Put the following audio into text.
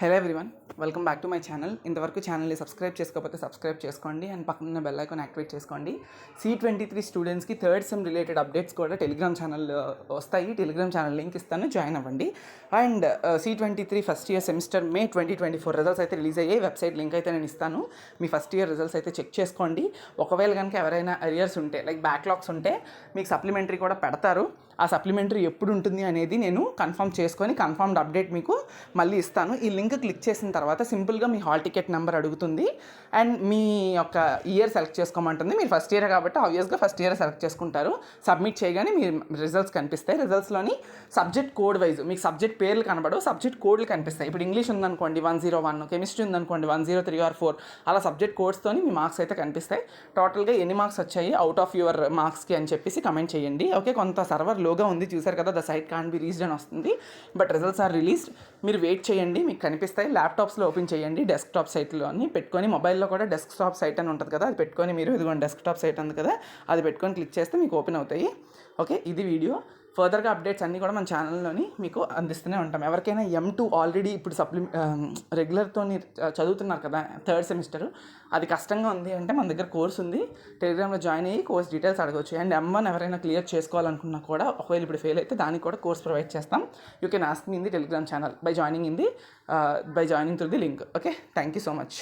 Hello everyone, welcome back to my channel. ఇంతవరకు ఛానల్ని subscribe చేసుకోకపోతే సబ్స్క్రైబ్ చేసుకోండి అండ్ పక్కన బెల్ ఐకాన్ యాక్టివేట్ చేసుకోండి. C23 స్టూడెంట్స్కి థర్డ్ సెమ్ రిలేటెడ్ అప్డేట్స్ కూడా టెలిగ్రామ్ ఛానల్ వస్తాయి. టెలిగ్రామ్ ఛానల్ లింక్ ఇస్తాను, జాయిన్ అవ్వండి. And C23 first year semester May 2024 results అయితే రిలీజ్ అయ్యాయి. వెబ్సైట్ లింక్ అయితే నేను ఇస్తాను. మీ ఫస్ట్ ఇయర్ రిజల్ట్స్ అయితే చెక్ చేసుకోండి. ఒకవేళ కనుక ఎవరైనా అరియర్స్ ఉంటే, లైక్ బ్యాక్లాగ్స్ ఉంటే, మీకు సప్లిమెంటరీ కూడా పెడతారు. ఆ సప్లిమెంటరీ ఎప్పుడు ఉంటుంది అనేది నేను కన్ఫర్మ్ చేసుకొని కన్ఫర్మ్డ్ అప్డేట్ మీకు మళ్ళీ ఇస్తాను. ఈ లింక్ క్లిక్ చేసిన తర్వాత సింపుల్గా మీ హాల్ టికెట్ నెంబర్ అడుగుతుంది అండ్ మీ యొక్క ఇయర్ సెలెక్ట్ చేసుకోమంటుంది. మీరు ఫస్ట్ ఇయర్ కాబట్టి ఆబ్వియస్గా ఫస్ట్ ఇయర్ సెలెక్ట్ చేసుకుంటారు. సబ్మిట్ చేయగానే మీ రిజల్ట్స్ కనిపిస్తాయి. రిజల్ట్స్లోని సబ్జెక్ట్ కోడ్ వైజ్ మీకు సబ్జెక్ట్ పేర్లు కనబడవు, సబ్జెక్ట్ కోడ్లు కనిపిస్తాయి. ఇప్పుడు ఇంగ్లీష్ ఉందనుకోండి 101, కెమిస్ట్రీ ఉందనుకోండి 103 or 4, అలా సబ్జెక్ట్ కోడ్స్తోని మీ మార్క్స్ అయితే కనిపిస్తాయి. టోటల్గా ఎన్ని మార్క్స్ వచ్చాయి అవుట్ ఆఫ్ యువర్ మార్క్స్కి అని చెప్పేసి కమెంట్ చేయండి. ఓకే, కొంత సర్వర్ లోగా ఉంది, చూసారు కదా, the site can be reached అని వస్తుంది. But results are released. మీరు వెయిట్ చేయండి, మీకు కనిపిస్తాయి. ల్యాప్టాప్స్లో ఓపెన్ చేయండి, డెస్క్టాప్ సైట్లో అని పెట్టుకొని, మొబైల్లో కూడా డెస్క్టాప్ సైట్ అని ఉంటుంది కదా, అది పెట్టుకొని మీరు ఇదిగోండి డెస్క్టాప్ సైట్ ఉంది కదా, అది పెట్టుకొని క్లిక్ చేస్తే మీకు ఓపెన్ అవుతాయి. ఓకే, ఇది వీడియో. ఫర్దర్గా అప్డేట్స్ అన్నీ కూడా మన ఛానల్లోని మీకు అందిస్తూనే ఉంటాం. ఎవరికైనా M2 ఆల్రెడీ ఇప్పుడు రెగ్యులర్తో చదువుతున్నారు కదా, థర్డ్ సెమిస్టర్, అది కష్టంగా ఉంది అంటే మన దగ్గర కోర్స్ ఉంది. టెలిగ్రామ్లో జాయిన్ అయ్యి కోర్స్ డీటెయిల్స్ అడగవచ్చు. అండ్ M1 ఎవరైనా క్లియర్ చేసుకోవాలనుకున్నా కూడా, ఒకవేళ ఇప్పుడు ఫెయిల్ అయితే దానికి కూడా కోర్స్ ప్రొవైడ్ చేస్తాం. You can ask me in the Telegram channel by joining through the link. Okay, thank you so much.